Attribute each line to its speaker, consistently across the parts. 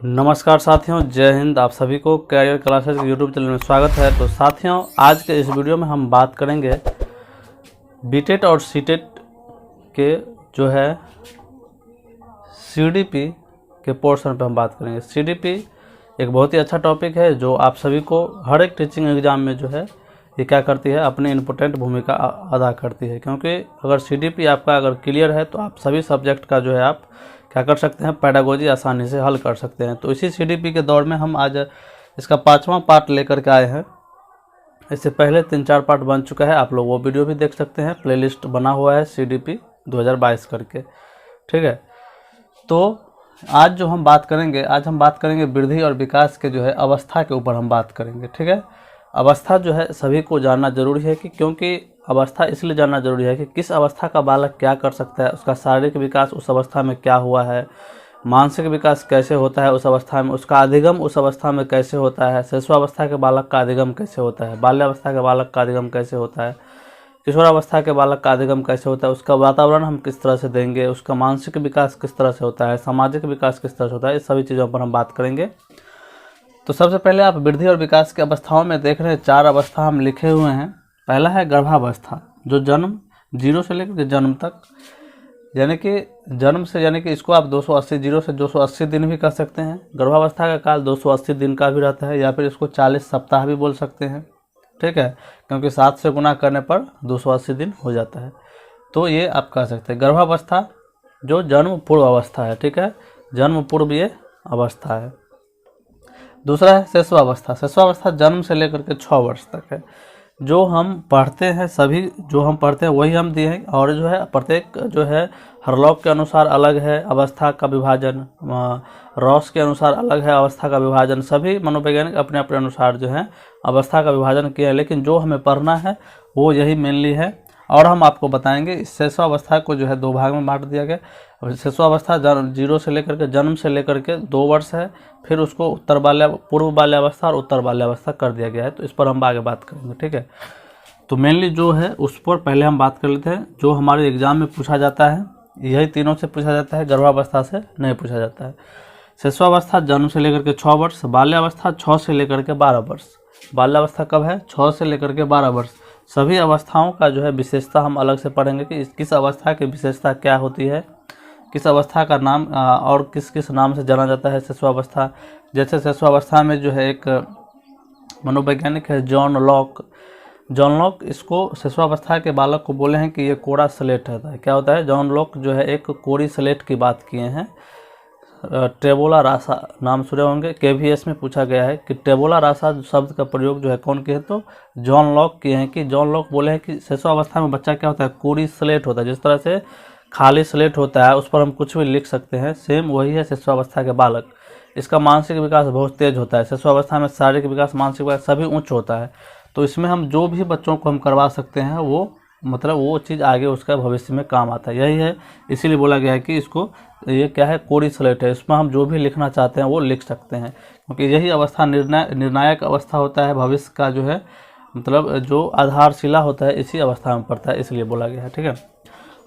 Speaker 1: नमस्कार साथियों, जय हिंद। आप सभी को कैरियर क्लासेस यूट्यूब चैनल में स्वागत है। तो साथियों, आज के इस वीडियो में हम बात करेंगे बीटेट और सीटेट के जो है सीडीपी के पोर्शन पे हम बात करेंगे। सीडीपी एक बहुत ही अच्छा टॉपिक है जो आप सभी को हर एक टीचिंग एग्जाम में जो है ये क्या करती है, अपनी इम्पोर्टेंट भूमिका अदा करती है। क्योंकि अगर सीडीपी आपका अगर क्लियर है तो आप सभी सब्जेक्ट का जो है आप क्या कर सकते हैं, पेडागोजी आसानी से हल कर सकते हैं। तो इसी सीडीपी के दौर में हम आज इसका 5वां पार्ट लेकर के आए हैं। इससे पहले 3-4 पार्ट बन चुका है, आप लोग वो वीडियो भी देख सकते हैं, प्लेलिस्ट बना हुआ है सीडीपी 2022 करके। ठीक है, तो आज जो हम बात करेंगे, आज हम बात करेंगे वृद्धि और विकास के जो है अवस्था के ऊपर हम बात करेंगे। ठीक है, अवस्था जो है सभी को जानना जरूरी है कि क्योंकि अवस्था इसलिए जानना जरूरी है कि किस अवस्था का बालक क्या कर सकता है, उसका शारीरिक विकास उस अवस्था में क्या हुआ है, मानसिक विकास कैसे होता है उस अवस्था में, उसका अधिगम उस अवस्था में कैसे होता है, शिशुअवस्था के बालक का अधिगम कैसे होता है, बाल्यावस्था के बालक का अधिगम कैसे होता है, किशोरावस्था के बालक का अधिगम कैसे होता है, उसका वातावरण हम किस तरह से देंगे, उसका मानसिक विकास किस तरह से होता है, सामाजिक विकास किस तरह से होता है, इस सभी चीज़ों पर हम बात करेंगे। तो सबसे पहले आप वृद्धि और विकास की अवस्थाओं में देख रहे हैं 4 अवस्था हम लिखे हुए हैं। पहला है गर्भावस्था, जो जन्म 0 से लेकर जन्म तक, यानी कि जन्म से, यानी कि इसको आप 280 0 से 280 दिन भी कह सकते हैं। गर्भावस्था का काल 280 दिन का भी रहता है, या फिर इसको 40 सप्ताह भी बोल सकते हैं। ठीक है, क्योंकि 7 से गुना करने पर 280 दिन हो जाता है। तो ये आप कह सकते हैं गर्भावस्था, जो जन्म पूर्व अवस्था है। ठीक है, जन्म पूर्व ये अवस्था है। दूसरा है शिशुअवस्था। शिशुअवस्था जन्म से लेकर के 6 वर्ष तक है। जो हम पढ़ते हैं, सभी जो हम पढ़ते हैं वही हम दिए हैं, और जो है प्रत्येक जो है हरलॉक के अनुसार अलग है अवस्था का विभाजन, रॉस के अनुसार अलग है अवस्था का विभाजन। सभी मनोवैज्ञानिक अपने अपने अनुसार जो है अवस्था का विभाजन किया है, लेकिन जो हमें पढ़ना है वो यही मेनली है। और हम आपको बताएंगे इस शिशुअवस्था को जो है 2 भाग में बांट दिया गया। शिशुअवस्था 0 से लेकर के, जन्म से लेकर के 2 वर्ष है, फिर उसको पूर्व बाल्यावस्था और उत्तर बाल्यावस्था कर दिया गया है। तो इस पर हम आगे बात करेंगे। ठीक है, तो मेनली जो है उस पर पहले हम बात कर लेते हैं। जो हमारे एग्जाम में पूछा जाता है यही तीनों से पूछा जाता है, गर्भावस्था से नहीं पूछा जाता है। शिशुअवस्था जन्म से लेकर के 6 वर्ष, बाल्यावस्था 6 से लेकर के 12 वर्ष। बाल्यावस्था कब है? 6 से लेकर के 12 वर्ष। सभी अवस्थाओं का जो है विशेषता हम अलग से पढ़ेंगे कि किस अवस्था की विशेषता क्या होती है, किस अवस्था का नाम और किस किस नाम से जाना जाता है शिशुअवस्था। जैसे शिशुअवस्था में जो है एक मनोवैज्ञानिक है जॉन लॉक। जॉन लॉक इसको शिशुअवस्था के बालक को बोले हैं कि ये कोरा स्लेट होता है। क्या होता है? जॉन लॉक जो है एक कोरी स्लेट की बात किए हैं। टेबोला रासा नाम सुने होंगे, केवीएस में पूछा गया है कि टेबोला रासा शब्द का प्रयोग जो है कौन किए? तो जॉन लॉक किए हैं। कि जॉन लॉक बोले हैं कि शिशुअवस्था में बच्चा क्या होता है? कोरी स्लेट होता है। जिस तरह से खाली स्लेट होता है उस पर हम कुछ भी लिख सकते हैं, सेम वही है शिशुअवस्था के बालक। इसका मानसिक विकास बहुत तेज होता है। शिशुअवस्था में शारीरिक विकास, मानसिक विकास सभी उच्च होता है। तो इसमें हम जो भी बच्चों को हम करवा सकते हैं वो मतलब वो चीज़ आगे उसका भविष्य में काम आता है। यही है, इसीलिए बोला गया है कि इसको ये क्या है? कोरी स्लेट है। इसमें हम जो भी लिखना चाहते हैं वो लिख सकते हैं, क्योंकि यही अवस्था निर्णायक अवस्था होता है। भविष्य का जो है मतलब जो आधारशिला होता है इसी अवस्था में पड़ता है, इसलिए बोला गया है। ठीक है,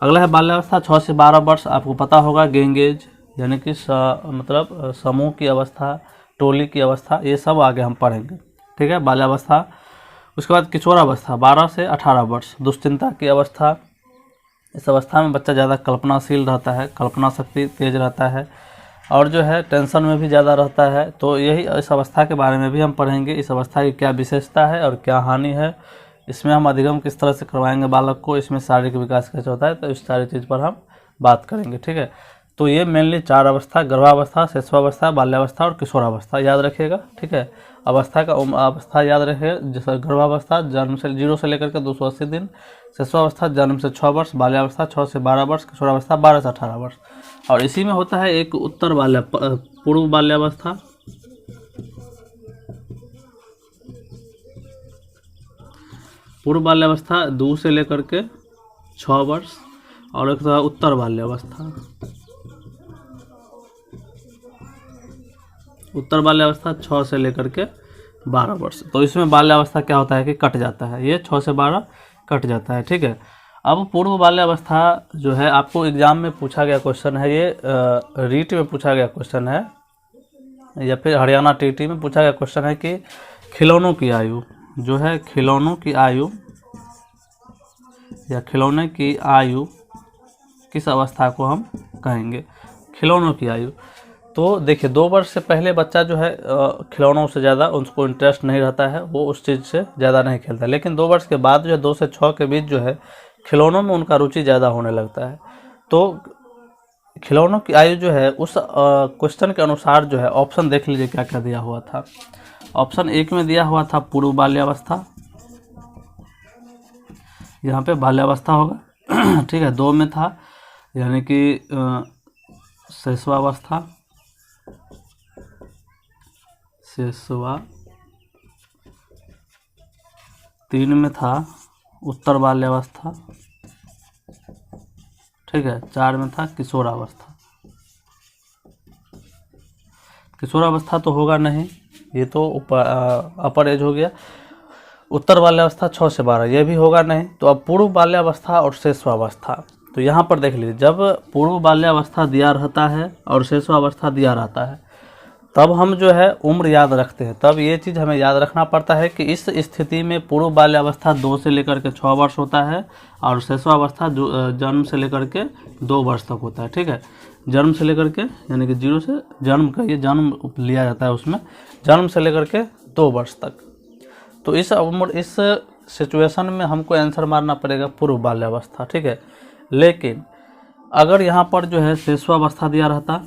Speaker 1: अगला है बाल्यावस्था 6 से 12 वर्ष। आपको पता होगा गैंगेज यानी कि मतलब समूह की अवस्था, टोली की अवस्था, ये सब आगे हम पढ़ेंगे। ठीक है, बाल्यावस्था। उसके बाद किशोरावस्था 12 से 18 वर्ष, दुश्चिंता की अवस्था। इस अवस्था में बच्चा ज़्यादा कल्पनाशील रहता है, कल्पना शक्ति तेज रहता है, और जो है टेंशन में भी ज़्यादा रहता है। तो यही इस अवस्था के बारे में भी हम पढ़ेंगे, इस अवस्था की क्या विशेषता है और क्या हानि है, इसमें हम अधिगम किस तरह से करवाएंगे बालक को, इसमें शारीरिक विकास कैसे होता है। तो इस सारी चीज़ पर हम बात करेंगे। ठीक है, तो ये मेनली 4 अवस्था, गर्भावस्था, शिशुअवस्था, बाल्यावस्था और किशोरावस्था याद रखिएगा। ठीक है, अवस्था का अवस्था याद रखिए। जैसे गर्भावस्था जन्म से 0 से लेकर के 280 दिन, शिशुअवस्था जन्म से 6 वर्ष, बाल्यावस्था 6 से 12 वर्ष, किशोरावस्था 12 से 18 वर्ष। और इसी में होता है एक पूर्व बाल्यावस्था, पूर्व बाल्यावस्था 2 से लेकर के 6 वर्ष, और एक उत्तर बाल्यावस्था। उत्तर बाल्यावस्था 6 से लेकर के 12 वर्ष। तो इसमें बाल्यावस्था क्या होता है कि कट जाता है, ये 6 से 12 कट जाता है। ठीक है, अब पूर्व बाल्यावस्था जो है आपको एग्जाम में पूछा गया क्वेश्चन है, ये रीट में पूछा गया क्वेश्चन है। या फिर हरियाणा टीटी में पूछा गया क्वेश्चन है कि खिलौनों की आयु जो है, खिलौनों की आयु या खिलौने की आयु किस अवस्था को हम कहेंगे? खिलौनों की आयु तो देखिए 2 वर्ष से पहले बच्चा जो है खिलौनों से ज़्यादा उसको इंटरेस्ट नहीं रहता है, वो उस चीज़ से ज़्यादा नहीं खेलता है। लेकिन 2 वर्ष के बाद जो है 2 से 6 के बीच जो है खिलौनों में उनका रुचि ज़्यादा होने लगता है। तो खिलौनों की आयु जो है उस क्वेश्चन के अनुसार जो है ऑप्शन देख लीजिए क्या क्या दिया हुआ था। ऑप्शन 1 में दिया हुआ था पूर्व बाल्यावस्था, यहाँ पे बाल्यावस्था होगा ठीक है। 2 में था यानी कि शैशवावस्था, शैशवा। 3 में था उत्तर बाल्यावस्था, ठीक है। 4 में था किशोरावस्था। किशोरावस्था तो होगा नहीं, ये तो अपर एज हो गया। उत्तर बाल्यावस्था 6 से 12 ये भी होगा नहीं। तो अब पूर्व बाल्यावस्था और शैशवावस्था, तो यहाँ पर देख लीजिए जब पूर्व बाल्यावस्था दिया रहता है और शैशवावस्था दिया रहता है तब हम जो है उम्र याद रखते हैं। तब ये चीज़ हमें याद रखना पड़ता है कि इस स्थिति में पूर्व बाल्यावस्था 2 से लेकर के 6 वर्ष होता है और शैशवावस्था जन्म से लेकर के 2 वर्ष तक होता है, ठीक है। जन्म से लेकर के यानी कि 0 से जन्म का ये जन्म लिया जाता है, उसमें जन्म से लेकर के 2 वर्ष तक। तो इस उम्र इस सिचुएशन में हमको आंसर मारना पड़ेगा पूर्व बाल्यावस्था, ठीक है। लेकिन अगर यहाँ पर जो है शैशवावस्था दिया रहता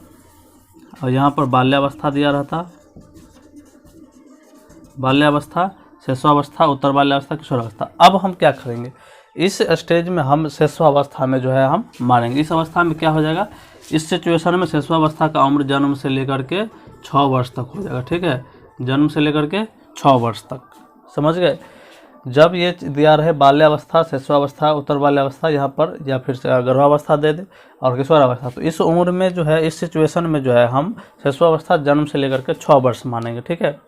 Speaker 1: और यहाँ पर बाल्यावस्था दिया रहता, बाल्यावस्था, शैशवावस्था, उत्तर बाल्यावस्था, किशोरावस्था, अब हम क्या करेंगे? इस स्टेज में हम शैशवावस्था में जो है हम मारेंगे। इस अवस्था में क्या हो जाएगा? इस सिचुएशन में शैशवावस्था का उम्र जन्म से लेकर के 6 वर्ष तक हो जाएगा, ठीक है। जन्म से लेकर के 6 वर्ष तक, समझ गए। जब ये दिया रहे बाल्यावस्था, शैशवावस्था, उत्तर बाल्यावस्था यहाँ पर, या फिर गर्भावस्था दे दे और किशोरावस्था, तो इस उम्र में जो है इस सिचुएशन में जो है हम शैशवावस्था जन्म से लेकर के 6 वर्ष मानेंगे, ठीक है।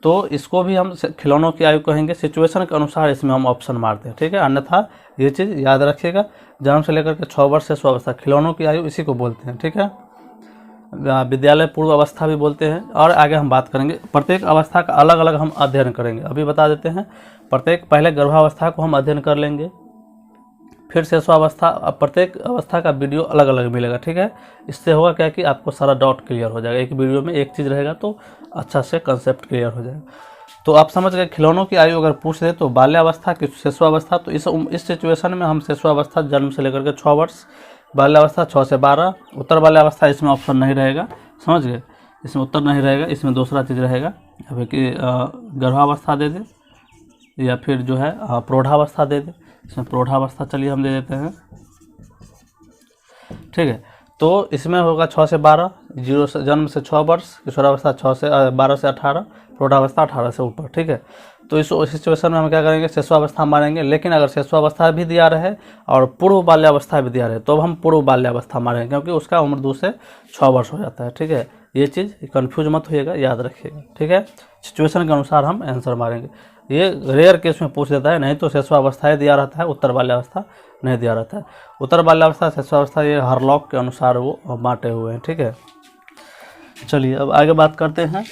Speaker 1: तो इसको भी हम खिलौनों की आयु कहेंगे। सिचुएशन के अनुसार इसमें हम ऑप्शन मारते हैं, ठीक है। अन्यथा ये चीज़ याद रखिएगा, जन्म से लेकर के 6 वर्ष शैशवावस्था, खिलौनों की आयु इसी को बोलते हैं, ठीक है। विद्यालय पूर्व अवस्था भी बोलते हैं। और आगे हम बात करेंगे, प्रत्येक अवस्था का अलग अलग हम अध्ययन करेंगे। अभी बता देते हैं, पहले गर्भावस्था को हम अध्ययन कर लेंगे, फिर शैशवावस्था। प्रत्येक अवस्था का वीडियो अलग अलग मिलेगा, ठीक है। इससे होगा क्या कि आपको सारा डाउट क्लियर हो जाएगा। एक वीडियो में एक चीज़ रहेगा तो अच्छा से कंसेप्ट क्लियर हो जाएगा। तो आप समझ गए, खिलौनों की आयु अगर पूछ दे तो बाल्यावस्था की शैशवावस्था, तो इस सिचुएशन में हम शैशवावस्था जन्म से लेकर के 6 वर्ष, बाल्यावस्था 6 से 12, उत्तर बाल्यावस्था इसमें ऑप्शन नहीं रहेगा, समझ गए। इसमें उत्तर नहीं रहेगा, इसमें दूसरा चीज़ रहेगा, या कि गर्भावस्था दे दे या फिर जो है प्रौढ़ावस्था दे दे। इसमें प्रौढ़ावस्था चलिए हम दे देते हैं, ठीक है। तो इसमें होगा 6 से 12, 0 से जन्म से 6 वर्ष, किशोरावस्था 12 से 18, प्रौढ़ावस्था 18 से ऊपर, ठीक है। तो इस सिचुएशन में हम क्या करेंगे? शैशवावस्था मारेंगे। लेकिन अगर शैशवावस्था भी दिया रहे और पूर्व बाल्यावस्था भी दिया रहे तो हम पूर्व बाल्यावस्था मारेंगे, क्योंकि उसका उम्र 2 से 6 वर्ष हो जाता है, ठीक है। ये चीज़ कंफ्यूज मत होइएगा, याद रखिएगा, ठीक है। सिचुएशन के अनुसार हम आंसर मारेंगे। ये रेयर केस में पूछ देता है, नहीं तो शैशवावस्था दिया रहता है, उत्तर बाल्यावस्था नहीं दिया रहता है। उत्तर बाल्यावस्था, शैशवावस्था ये हरलॉक के अनुसार वो बांटे हुए हैं, ठीक है। चलिए अब आगे बात करते हैं।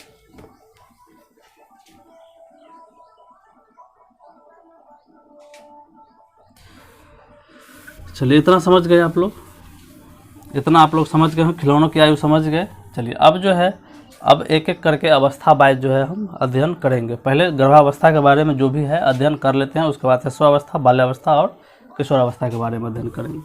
Speaker 1: चलिए इतना समझ गए आप लोग, इतना आप लोग समझ गए हो, खिलौनों की आयु समझ गए। चलिए अब जो है अब एक एक करके अवस्था वाइज जो है हम अध्ययन करेंगे। पहले गर्भावस्था के बारे में जो भी है अध्ययन कर लेते हैं, उसके बाद शैशवावस्था, बाल्यावस्था और किशोरावस्था के बारे में अध्ययन करेंगे।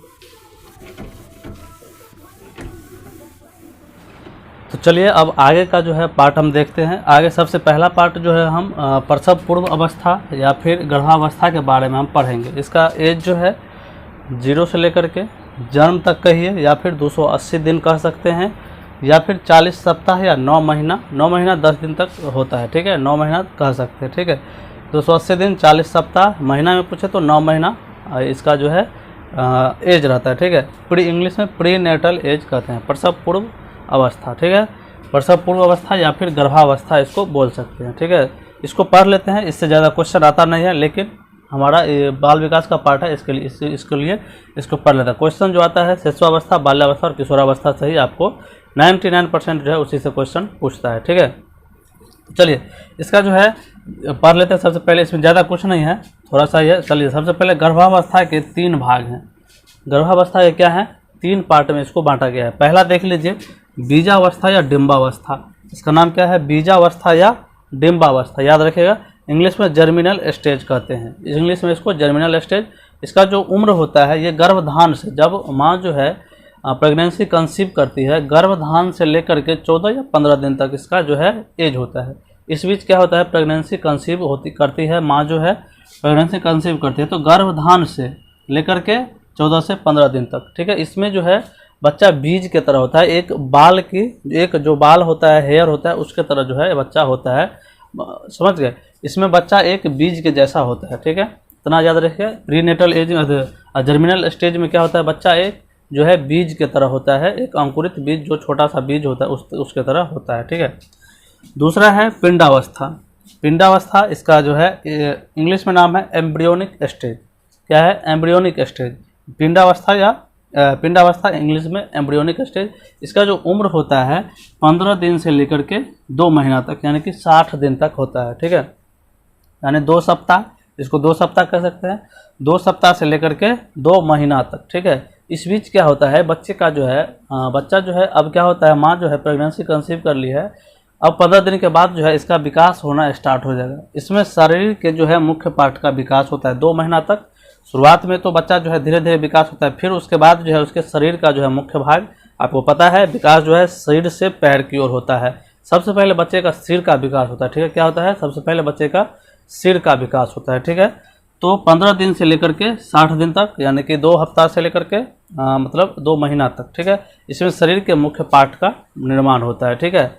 Speaker 1: तो चलिए अब आगे का जो है पार्ट हम देखते हैं। आगे सबसे पहला पार्ट जो है हम प्रसव पूर्व अवस्था या फिर गर्भावस्था के बारे में हम पढ़ेंगे। इसका एज जो है 0 से लेकर के जन्म तक कहिए, या फिर 280 दिन कह सकते हैं, या फिर 40 सप्ताह या 9 महीना 10 दिन तक होता है, ठीक है। 9 महीना कह सकते हैं, ठीक है। 280 दिन, 40 सप्ताह, महीना में पूछे तो 9 महीना इसका जो है एज रहता है, ठीक है। इंग्लिश में प्री नेटल एज कहते हैं, प्रसव पूर्व अवस्था, ठीक है। प्रसव पूर्व अवस्था या फिर गर्भावस्था इसको बोल सकते हैं, ठीक है। इसको पढ़ लेते हैं, इससे ज़्यादा क्वेश्चन आता नहीं है, लेकिन हमारा ये बाल विकास का पार्ट है, इसके लिए इसको पढ़ लेते हैं। क्वेश्चन जो आता है शैशवावस्था, बाल्यावस्था और किशोरावस्था से ही आपको 99% जो है उसी से क्वेश्चन पूछता है। ठीक है, चलिए इसका जो है पढ़ लेते हैं। सबसे पहले इसमें ज़्यादा कुछ नहीं है, थोड़ा सा ये। चलिए सबसे पहले गर्भावस्था के 3 भाग हैं। गर्भावस्था के क्या है, 3 पार्ट में इसको बांटा गया है। पहला देख लीजिए, बीजावस्था या डिम्बावस्था। इसका नाम क्या है, बीजावस्था या डिम्बावस्था, याद रखिएगा। इंग्लिश में जर्मिनल स्टेज कहते हैं, इंग्लिश में इसको जर्मिनल स्टेज। इसका जो उम्र होता है ये गर्भधान से, जब माँ जो है प्रेगनेंसी कंसीव करती है, गर्भधान से लेकर के 14 या 15 दिन तक इसका जो है एज होता है। इस बीच क्या होता है, प्रेगनेंसी कंसीव करती है माँ, जो है प्रेगनेंसी कंसीव करती है तो गर्भधान से लेकर के 14 से 15 दिन तक। ठीक है, इसमें जो है बच्चा बीज के तरह होता है, एक बाल की, एक जो बाल होता है, हेयर होता है, उसके तरह जो है बच्चा होता है, समझ गए। इसमें बच्चा एक बीज के जैसा होता है। ठीक है, इतना याद रखिए। प्रीनेटल एज, जर्मिनल स्टेज में क्या होता है, बच्चा एक जो है बीज के तरह होता है, एक अंकुरित बीज, जो छोटा सा बीज होता है उसके तरह होता है। ठीक है, दूसरा है पिंडावस्था। पिंडावस्था इसका जो है इंग्लिश में नाम है एम्ब्रियोनिक स्टेज। क्या है, एम्ब्रियोनिक स्टेज। पिंडावस्था इंग्लिश में एम्ब्रियोनिक स्टेज। इसका जो उम्र होता है 15 दिन से लेकर के 2 महीना तक, यानी कि 60 दिन तक होता है। ठीक है, यानी 2 सप्ताह, इसको 2 सप्ताह कह सकते हैं, 2 सप्ताह से लेकर के 2 महीना तक। ठीक है, इस बीच क्या होता है, बच्चे का जो है बच्चा जो है, अब क्या होता है, माँ जो है प्रेगनेंसी कंसीव कर ली है, अब 15 दिन के बाद जो है इसका विकास होना स्टार्ट हो जाएगा। इसमें शरीर के जो है मुख्य पार्ट का विकास होता है 2 महीना तक। शुरुआत में तो बच्चा जो है धीरे धीरे विकास होता है, फिर उसके बाद जो है उसके शरीर का जो है मुख्य भाग, आपको पता है विकास जो है शरीर से पैर की ओर होता है। सबसे पहले बच्चे का सिर का विकास होता है। ठीक है, क्या होता है, सबसे पहले बच्चे का सिर का विकास होता है। ठीक है, तो 15 दिन से लेकर के 60 दिन तक, यानी कि 2 हफ्ता से लेकर के मतलब 2 महीना तक। ठीक है, इसमें शरीर के मुख्य पार्ट का निर्माण होता है। ठीक है,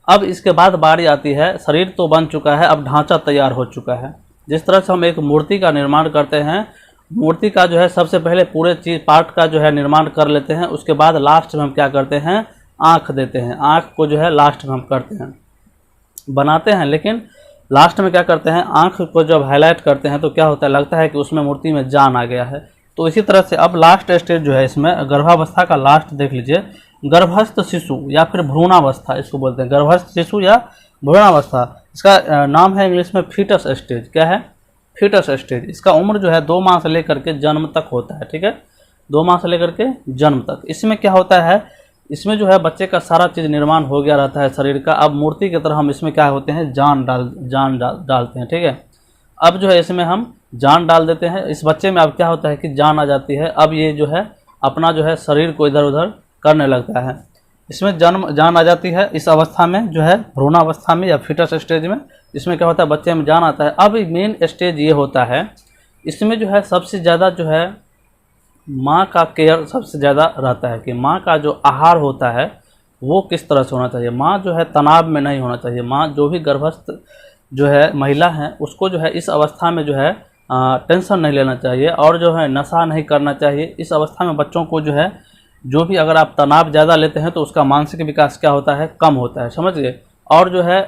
Speaker 1: अब इसके बाद बारी आती है, शरीर तो बन चुका है, अब ढांचा तैयार हो चुका है। जिस तरह से हम एक मूर्ति का निर्माण करते हैं, मूर्ति का जो है सबसे पहले पूरे चीज पार्ट का जो है निर्माण कर लेते हैं, उसके बाद लास्ट में हम क्या करते हैं, आँख देते हैं। आँख को जो है लास्ट में हम करते हैं, बनाते हैं, लेकिन लास्ट में क्या करते हैं, आँख को जब हाईलाइट करते हैं तो क्या होता है, लगता है कि उसमें मूर्ति में जान आ गया है। तो इसी तरह से अब लास्ट स्टेज जो है इसमें गर्भावस्था का लास्ट देख लीजिए, गर्भस्थ शिशु या फिर भ्रूणावस्था इसको बोलते हैं, गर्भस्थ शिशु या भ्रूणावस्था। इसका नाम है इंग्लिश में फीटस स्टेज। क्या है, फीटस स्टेज। इसका उम्र जो है 2 माह से लेकर के जन्म तक होता है। ठीक है, 2 माह से लेकर के जन्म तक। इसमें क्या होता है, इसमें जो है बच्चे का सारा चीज़ निर्माण हो गया रहता है शरीर का। अब मूर्ति की तरह हम इसमें क्या होते हैं, जान डालते हैं। ठीक है, अब जो है इसमें हम जान डाल देते हैं। इस बच्चे में अब क्या होता है कि जान आ जाती है, अब ये जो है अपना जो है शरीर को इधर उधर करने लगता है। इसमें जान आ जाती है इस अवस्था में, जो है भ्रूणावस्था में या फीटस स्टेज में। इसमें क्या होता है, बच्चे में जान आता है। अब मेन स्टेज ये होता है, इसमें जो है सबसे ज़्यादा जो है माँ का केयर सबसे ज़्यादा रहता है, कि माँ का जो आहार होता है वो किस तरह से होना चाहिए। माँ जो है तनाव में नहीं होना चाहिए। माँ जो भी गर्भस्थ जो है महिला है उसको जो है इस अवस्था में जो है टेंशन नहीं लेना चाहिए, और जो है नशा नहीं करना चाहिए। इस अवस्था में बच्चों को जो है, जो भी अगर आप तनाव ज़्यादा लेते हैं तो उसका मानसिक विकास क्या होता है, कम होता है, समझ गए। और जो है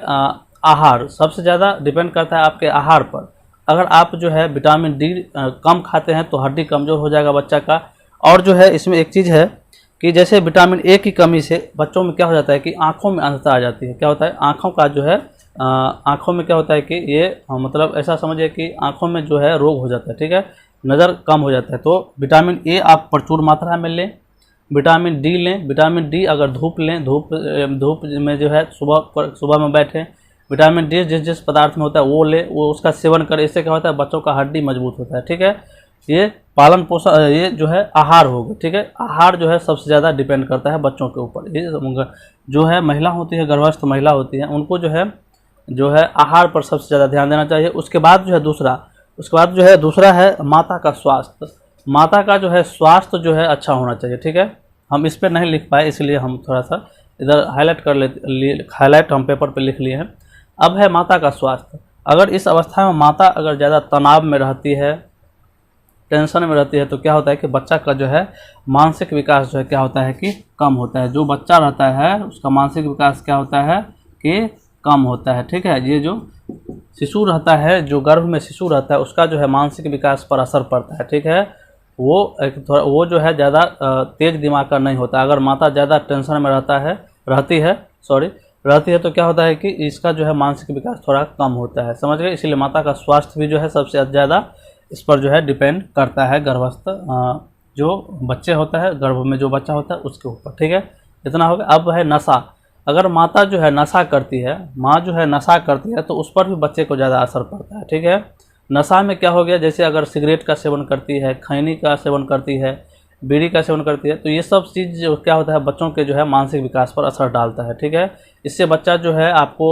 Speaker 1: आहार सबसे ज़्यादा डिपेंड करता है आपके आहार पर। अगर आप जो है विटामिन डी कम खाते हैं तो हड्डी कमज़ोर हो जाएगा बच्चा का। और जो है इसमें एक चीज़ है कि जैसे विटामिन ए की कमी से बच्चों में क्या हो जाता है कि आँखों में अंधता आ जाती है। क्या होता है, आँखों का जो है आँखों में क्या होता है कि ये मतलब ऐसा समझिए कि आँखों में जो है रोग हो जाता है। ठीक है, नज़र कम हो जाता है। तो विटामिन ए आप प्रचुर मात्रा में लें, विटामिन डी लें। विटामिन डी अगर धूप लें, धूप में जो है सुबह में बैठें, विटामिन डी जिस पदार्थ में होता है वो ले, वो उसका सेवन करें। इससे क्या होता है, बच्चों का हड्डी मजबूत होता है। ठीक है, ये पालन पोषण, ये जो है आहार होगा। ठीक है, आहार जो है सबसे ज़्यादा डिपेंड करता है बच्चों के ऊपर। ये जो है महिला होती है, गर्भस्थ महिला होती है, उनको जो है आहार पर सबसे ज़्यादा ध्यान देना चाहिए। उसके बाद जो है दूसरा है माता का स्वास्थ्य। माता का जो है स्वास्थ्य जो है अच्छा होना चाहिए। ठीक है, हम इस पर नहीं लिख पाए इसलिए हम थोड़ा सा इधर हाईलाइट हम पेपर पे लिख लिए हैं। अब है माता का स्वास्थ्य। अगर इस अवस्था में माता अगर ज़्यादा तनाव में रहती है, टेंशन में रहती है, तो क्या होता है कि बच्चा का जो है मानसिक विकास जो है क्या होता है कि कम होता है। जो बच्चा रहता है उसका मानसिक विकास क्या होता है कि कम होता है। ठीक है, ये जो शिशु रहता है, जो गर्भ में शिशु रहता है, उसका जो है मानसिक विकास पर असर पड़ता है। ठीक है, वो जो है ज़्यादा तेज दिमाग का नहीं होता। अगर माता ज़्यादा टेंशन में रहता है, रहती है तो क्या होता है कि इसका जो है मानसिक विकास थोड़ा कम होता है, समझ गए। इसीलिए माता का स्वास्थ्य भी जो है सबसे ज़्यादा इस पर जो है डिपेंड करता है, गर्भस्थ जो बच्चे होता है, गर्भ में जो बच्चा होता है उसके ऊपर, ठीक है। इतना हो गया। अब है नशा। अगर माता जो है नशा करती है, माँ जो है नशा करती है तो उस पर भी बच्चे को ज़्यादा असर पड़ता है, ठीक है। नशा में क्या हो गया, जैसे अगर सिगरेट का सेवन करती है, खैनी का सेवन करती है, बीड़ी का सेवन करती है, तो ये सब चीज़ जो क्या होता है बच्चों के जो है मानसिक विकास पर असर डालता है, ठीक है। इससे बच्चा जो है आपको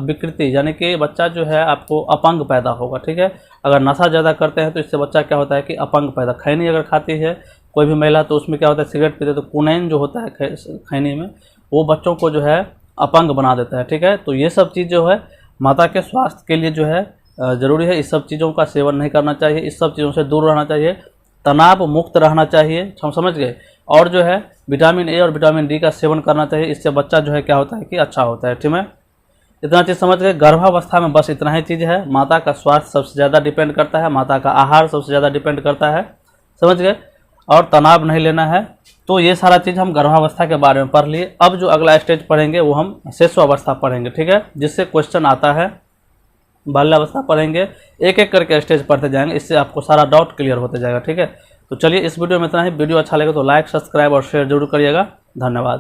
Speaker 1: विकृति, यानी कि बच्चा जो है आपको अपंग पैदा होगा, ठीक है। अगर नशा ज़्यादा करते हैं तो इससे बच्चा क्या होता है कि अपंग पैदा, खैनी अगर खाती है कोई भी महिला तो उसमें क्या होता है, सिगरेट पीते तो कुनैन जो होता है खैनी में, वो बच्चों को जो है अपंग बना देता है, ठीक है। तो ये सब चीज़ जो है माता के स्वास्थ्य के लिए जो है ज़रूरी है। इस सब चीज़ों का सेवन नहीं करना चाहिए, इस सब चीज़ों से दूर रहना चाहिए, तनाव मुक्त रहना चाहिए, हम समझ गए। और जो है विटामिन ए और विटामिन डी का सेवन करना चाहिए, इससे बच्चा जो है क्या होता है कि अच्छा होता है, ठीक है। इतना चीज़ समझ गए। गर्भावस्था में बस इतना ही चीज़ है, माता का स्वास्थ्य सबसे ज़्यादा डिपेंड करता है, माता का आहार सबसे ज़्यादा डिपेंड करता है, समझ गए। और तनाव नहीं लेना है। तो ये सारा चीज़ हम गर्भावस्था के बारे में पढ़ लिए। अब जो अगला स्टेज पढ़ेंगे वो हम शिशुअवस्था पढ़ेंगे, ठीक है, जिससे क्वेश्चन आता है। बाल्यावस्था पढ़ेंगे, एक एक करके स्टेज पढ़ते जाएंगे, इससे आपको सारा डाउट क्लियर होते जाएगा, ठीक है। तो चलिए इस वीडियो में इतना ही। वीडियो अच्छा लगे तो लाइक, सब्सक्राइब और शेयर जरूर करिएगा। धन्यवाद।